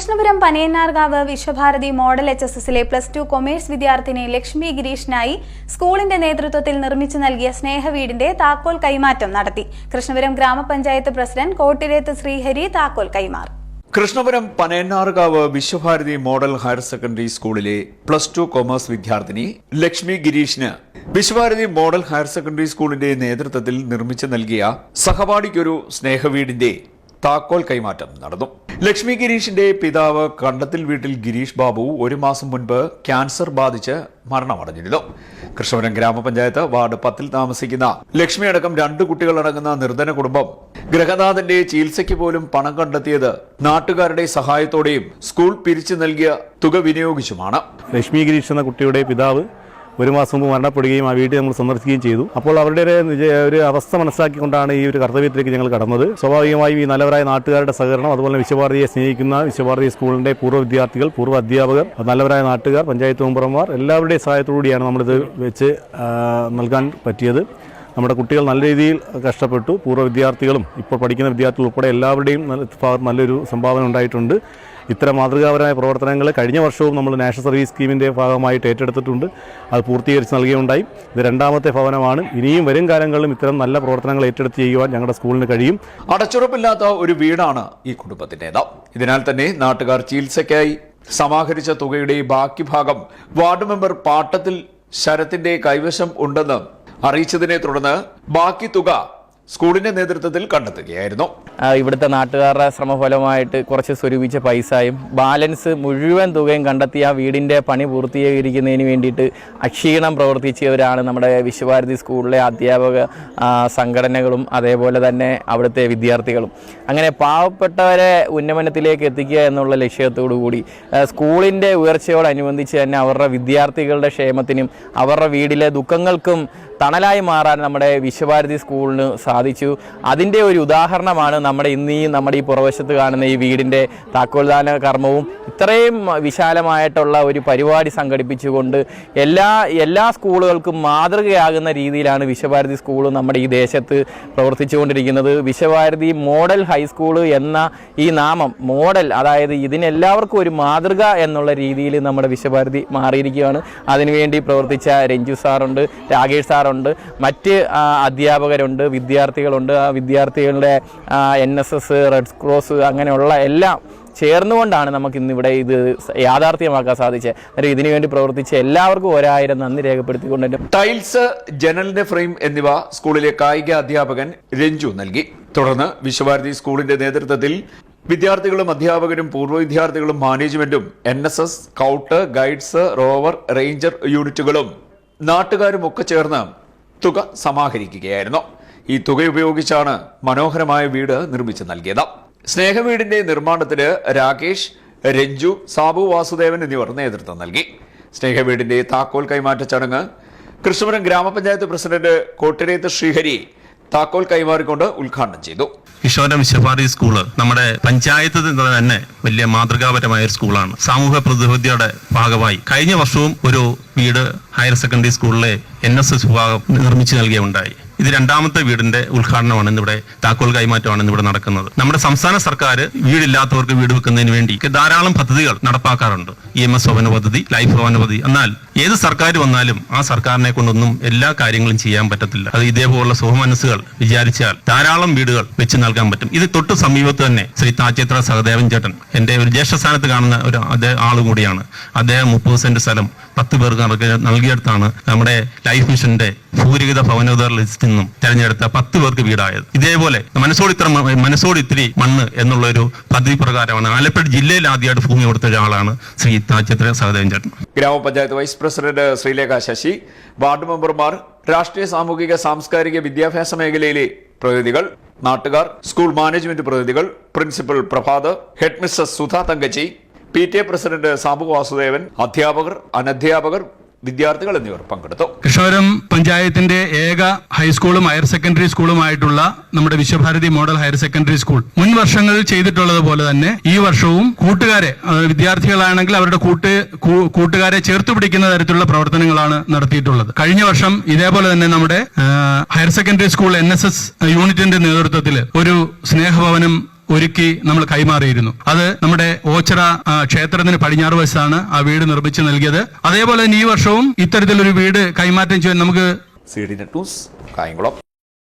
Krishnapuram Panayannarkavu Viswabharathi model HSSലെ +2 commerce വിദ്യാർത്ഥിനി ലക്ഷ്മി ഗിരീഷിനായി സ്കൂളിന്റെ നേതൃത്വത്തിൽ നിർമ്മിച്ചു നൽകിയ സ്നേഹവീടിന്റെ താക്കോൽ കൈമാറ്റം നടത്തി. കൃഷ്ണപുരം ഗ്രാമപഞ്ചായത്ത് പ്രസിഡന്റ് കോട്ടിരേത്ത് ശ്രീഹരി താക്കോൽ കൈമാറി. Krishnapuram Panayannarkavu Viswabharathi model higher secondary സ്കൂളിലെ +2 കൊമേഴ്സ് വിദ്യാർത്ഥിനി ലക്ഷ്മി ഗിരീഷിന് വിശ്വഭാരതി മോഡൽ ഹയർ സെക്കൻഡറി സ്കൂളിന്റെ നേതൃത്വത്തിൽ നിർമ്മിച്ചു നൽകിയ സഹപാഠിക്കൊരു സ്നേഹവീടിന്റെ താക്കോൽ കൈമാറ്റം നടന്നു. ലക്ഷ്മി ഗിരീഷിന്റെ പിതാവ് കണ്ടത്തിൽ വീട്ടിൽ ഗിരീഷ് ബാബു 1 മാസം മുൻപ് ക്യാൻസർ ബാധിച്ച് മരണമടഞ്ഞിരുന്നു. കൃഷ്ണപുരം ഗ്രാമപഞ്ചായത്ത് വാർഡ് 10 താമസിക്കുന്ന ലക്ഷ്മി അടക്കം 2 കുട്ടികളടങ്ങുന്ന നിർധന കുടുംബം ഗൃഹനാഥന്റെ ചികിത്സയ്ക്ക് പോലും പണം കണ്ടെത്തിയത് നാട്ടുകാരുടെ സഹായത്തോടെയും സ്കൂൾ പിരിച്ചു നൽകിയ തുക വിനിയോഗിച്ചുമാണ്. ലക്ഷ്മി ഗിരീഷ് എന്ന കുട്ടിയുടെ പിതാവ് 1 മാസം മുമ്പ് മരണപ്പെടുകയും ആ വീട്ടിൽ നമ്മൾ സന്ദർശിക്കുകയും ചെയ്തു. അപ്പോൾ അവരുടെ ഒരു അവസ്ഥ മനസ്സിലാക്കിക്കൊണ്ടാണ് ഈ ഒരു കർത്തവ്യത്തിലേക്ക് ഞങ്ങൾ കടന്നത്. സ്വാഭാവികമായും ഈ നല്ലവരായ നാട്ടുകാരുടെ സഹകരണം, അതുപോലെ വിശ്വഭാരതിയെ സ്നേഹിക്കുന്ന വിശ്വഭാരതി സ്കൂളിന്റെ പൂർവ്വ വിദ്യാർത്ഥികൾ, പൂർവ്വ അധ്യാപകർ, നല്ലവരായ നാട്ടുകാർ, പഞ്ചായത്ത് മെമ്പർമാർ എല്ലാവരുടെയും സഹായത്തോടുകൂടിയാണ് നമ്മളിത് വെച്ച് നൽകാൻ പറ്റിയത്. നമ്മുടെ കുട്ടികൾ നല്ല രീതിയിൽ കഷ്ടപ്പെട്ടു. പൂർവ്വ വിദ്യാർത്ഥികളും ഇപ്പോൾ പഠിക്കുന്ന വിദ്യാർത്ഥികൾ ഉൾപ്പെടെ എല്ലാവരുടെയും നല്ലൊരു സംഭാവന ഉണ്ടായിട്ടുണ്ട്. ഇത്തരം മാതൃകാപരമായ പ്രവർത്തനങ്ങൾ കഴിഞ്ഞ വർഷവും നമ്മൾ നാഷണൽ സർവീസ് സ്കീമിൻ്റെ ഭാഗമായിട്ട് ഏറ്റെടുത്തിട്ടുണ്ട്. അത് പൂർത്തീകരിച്ച് നൽകുകയുണ്ടായി. ഇത് 2ാമത്തെ ഭവനമാണ്. ഇനിയും വരും കാലങ്ങളിലും ഇത്തരം നല്ല പ്രവർത്തനങ്ങൾ ഏറ്റെടുത്ത് ചെയ്യുവാൻ ഞങ്ങളുടെ സ്കൂളിന് കഴിയും. അടച്ചുറപ്പില്ലാത്ത ഒരു വീടാണ് ഈ കുടുംബത്തിൻ്റെത്. ഇതിനാൽ തന്നെ നാട്ടുകാർ ചികിത്സയ്ക്കായി സമാഹരിച്ച തുകയുടെ ബാക്കി ഭാഗം വാർഡ് മെമ്പർ പാട്ടത്തിൽ ശരത്തിന്റെ കൈവശം ഉണ്ടെന്ന് അറിയിച്ചതിനെ തുടർന്ന് ബാക്കി തുക സ്കൂളിന്റെ നേതൃത്വത്തിൽ കണ്ടെത്തുകയായിരുന്നു. ഇവിടുത്തെ നാട്ടുകാരുടെ ശ്രമഫലമായിട്ട് കുറച്ച് സ്വരൂപിച്ച പൈസയും ബാലൻസ് മുഴുവൻ തുകയും കണ്ടെത്തിയ വീടിന്റെ പണി പൂർത്തീകരിക്കുന്നതിന് വേണ്ടിയിട്ട് അക്ഷീണം പ്രവർത്തിച്ചവരാണ് നമ്മുടെ വിശ്വഭാരതി സ്കൂളിലെ അധ്യാപക സംഘടനകളും അതേപോലെ തന്നെ അവിടുത്തെ വിദ്യാർത്ഥികളും. അങ്ങനെ പാവപ്പെട്ടവരെ ഉന്നമനത്തിലേക്ക് എത്തിക്കുക എന്നുള്ള ലക്ഷ്യത്തോടു കൂടി സ്കൂളിന്റെ ഉയർച്ചയോടനുബന്ധിച്ച് തന്നെ അവരുടെ വിദ്യാർത്ഥികളുടെ ക്ഷേമത്തിനും അവരുടെ വീടിലെ ദുഃഖങ്ങൾക്കും തണലായി മാറാൻ നമ്മുടെ വിശ്വഭാരതി സ്കൂളിന് സാധിച്ചു. അതിൻ്റെ ഒരു ഉദാഹരണമാണ് നമ്മുടെ ഈ പുറവശത്ത് കാണുന്ന ഈ വീടിൻ്റെ താക്കോൽദാന കർമ്മവും. ഇത്രയും വിശാലമായിട്ടുള്ള ഒരു പരിപാടി സംഘടിപ്പിച്ചുകൊണ്ട് എല്ലാ സ്കൂളുകൾക്കും മാതൃകയാകുന്ന രീതിയിലാണ് വിശ്വഭാരതി സ്കൂൾ നമ്മുടെ ഈ ദേശത്ത് പ്രവർത്തിച്ചുകൊണ്ടിരിക്കുന്നത്. വിശ്വഭാരതി മോഡൽ ഹൈസ്കൂള് എന്ന ഈ നാമം മോഡൽ, അതായത് ഇതിനെല്ലാവർക്കും ഒരു മാതൃക എന്നുള്ള രീതിയിൽ നമ്മുടെ വിശ്വഭാരതി മാറിയിരിക്കുകയാണ്. അതിനുവേണ്ടി പ്രവർത്തിച്ച രഞ്ജു സാറുണ്ട്, രാകേഷ് സാറുണ്ട്, മറ്റ് അധ്യാപകരുണ്ട്, വിദ്യാർത്ഥികളുണ്ട്. ആ വിദ്യാർത്ഥികളുടെ NSS, റെഡ് ക്രോസ് അങ്ങനെയുള്ള എല്ലാം ചേർന്നുകൊണ്ടാണ് നമുക്ക് ഇന്നിവിടെ ഇത് യാഥാർത്ഥ്യമാക്കാൻ സാധിച്ചത്. ഇതിനുവേണ്ടി പ്രവർത്തിച്ച എല്ലാവർക്കും 1000 നന്ദി രേഖപ്പെടുത്തിക്കൊണ്ട് ടൈൽസ്, ജനലിന്റെ ഫ്രെയിം എന്നിവ സ്കൂളിലെ കായിക അധ്യാപകൻ രഞ്ജു നൽകി. തുടർന്ന് വിശ്വഭാരതി സ്കൂളിന്റെ നേതൃത്വത്തിൽ വിദ്യാർത്ഥികളും അധ്യാപകരും പൂർവ്വ വിദ്യാർത്ഥികളും മാനേജ്മെന്റും NSS, scout, guides, rover, ranger യൂണിറ്റുകളും നാട്ടുകാരും ഒക്കെ ചേർന്ന് തുക സമാഹരിക്കുകയായിരുന്നു. ഈ തുക ഉപയോഗിച്ചാണ് മനോഹരമായ വീട് നിർമ്മിച്ചു നൽകിയത്. സ്നേഹവീടിന്റെ നിർമ്മാണത്തിന് രാകേഷ്, രഞ്ജു, സാബു വാസുദേവൻ എന്നിവർ നേതൃത്വം നൽകി. സ്നേഹവീടിന്റെ താക്കോൽ കൈമാറ്റ ചടങ്ങ് കൃഷ്ണപുരം ഗ്രാമപഞ്ചായത്ത് പ്രസിഡന്റ് കോട്ടിരേത്ത് ശ്രീഹരി താക്കോൽ കൈമാറിക്കൊണ്ട് ഉദ്ഘാടനം ചെയ്തു. കൃഷ്ണപുരം വിശ്വഭാരതി സ്കൂള് നമ്മുടെ പഞ്ചായത്തിൽ തന്നെ വലിയ മാതൃകാപരമായ ഒരു സ്കൂളാണ്. സാമൂഹ്യ പ്രതിബദ്ധതയുടെ ഭാഗമായി കഴിഞ്ഞ വർഷവും ഒരു വീട് ഹയർ സെക്കൻഡറി സ്കൂളിലെ NSS വിഭാഗം നിർമ്മിച്ചു നൽകുകയുണ്ടായി. ഇത് 2ാമത്തെ വീടിന്റെ ഉദ്ഘാടനമാണ് ഇന്നിവിടെ, താക്കോൽ കൈമാറ്റമാണ് ഇന്നിവിടെ നടക്കുന്നത്. നമ്മുടെ സംസ്ഥാന സർക്കാർ വീടില്ലാത്തവർക്ക് വീട് വെക്കുന്നതിന് വേണ്ടി ധാരാളം പദ്ധതികൾ നടപ്പാക്കാറുണ്ട്. EMS ഭവന പദ്ധതി, ലൈഫ് ഭവന പദ്ധതി. എന്നാൽ ഏത് സർക്കാർ വന്നാലും ആ സർക്കാരിനെ കൊണ്ടൊന്നും എല്ലാ കാര്യങ്ങളും ചെയ്യാൻ പറ്റത്തില്ല. അത് ഇതേപോലുള്ള സുഖമനസ്സുകൾ വിചാരിച്ചാൽ ധാരാളം വീടുകൾ വെച്ച് നൽകാൻ പറ്റും. ഇത് തൊട്ട് സമീപത്ത് തന്നെ ശ്രീ താച്ചേത്ര സഹദേവൻ ചേട്ടൻ, എന്റെ ഒരു ജ്യേഷ്ഠസ്ഥാനത്ത് കാണുന്ന ഒരു ആളും കൂടിയാണ്. അദ്ദേഹം 30 സെന്റ് സ്ഥലം 10 പേർക്ക് നൽകിയെടുത്താണ് നമ്മുടെ ലൈഫ് മിഷന്റെ ഭൂരഹിത ഭവനോദ്ധാര ലിസ്റ്റിൽ നിന്നും തെരഞ്ഞെടുത്ത 10 പേർക്ക് വീടായത്. ഇതേപോലെ മനസ്സോട് ഇത്തിരി മണ്ണ് എന്നുള്ള ഒരു പദ്ധതി പ്രകാരമാണ് ആലപ്പുഴ ജില്ലയിൽ ആദ്യമായിട്ട് ഭൂമി കൊടുത്ത ഒരാളാണ് ശ്രീ താച്ചേത്ര സഹദേവൻ ചേട്ടൻ. ഗ്രാമപഞ്ചായത്ത് vice president Sreelekha Sasi, ward മെമ്പർമാർ, രാഷ്ട്രീയ, സാമൂഹിക, സാംസ്കാരിക, വിദ്യാഭ്യാസ മേഖലയിലെ പ്രതിനിധികൾ, നാട്ടുകാർ, സ്കൂൾ മാനേജ്മെന്റ് പ്രതിനിധികൾ, principal Prabhath, head Mrs Sudha Thankachi, PTA president Sabu Vasudevan, അധ്യാപകർ, അനധ്യാപകർ, വിദ്യാർത്ഥികൾ എന്നിവർ പങ്കെടുത്തു. കൃഷ്ണപുരം പഞ്ചായത്തിന്റെ ഏക ഹൈസ്കൂളും ഹയർ സെക്കൻഡറി സ്കൂളുമായിട്ടുള്ള നമ്മുടെ Vishwabharati model higher secondary school മുൻ വർഷങ്ങളിൽ ചെയ്തിട്ടുള്ളതുപോലെ തന്നെ ഈ വർഷവും കൂട്ടുകാരെ, വിദ്യാർത്ഥികളാണെങ്കിൽ അവരുടെ കൂട്ടുകാരെ ചേർത്ത് പിടിക്കുന്ന തരത്തിലുള്ള പ്രവർത്തനങ്ങളാണ് നടത്തിയിട്ടുള്ളത്. കഴിഞ്ഞ വർഷം ഇതേപോലെ തന്നെ നമ്മുടെ ഹയർ സെക്കൻഡറി സ്കൂൾ NSS യൂണിറ്റിന്റെ നേതൃത്വത്തിൽ ഒരു സ്നേഹഭവനം ഒരുക്കി നമ്മൾ കൈമാറിയിരുന്നു. അത് നമ്മുടെ ഓച്ചിറ ക്ഷേത്രത്തിന് പടിഞ്ഞാറ് വശത്താണ് ആ വീട് നിർമ്മിച്ചു നൽകിയത്. അതേപോലെ തന്നെ ഈ വർഷവും ഇത്തരത്തിലൊരു വീട് കൈമാറ്റം ചെയ്യാൻ നമുക്ക് CD നെറ്റ് ന്യൂസ് കായംകുളം.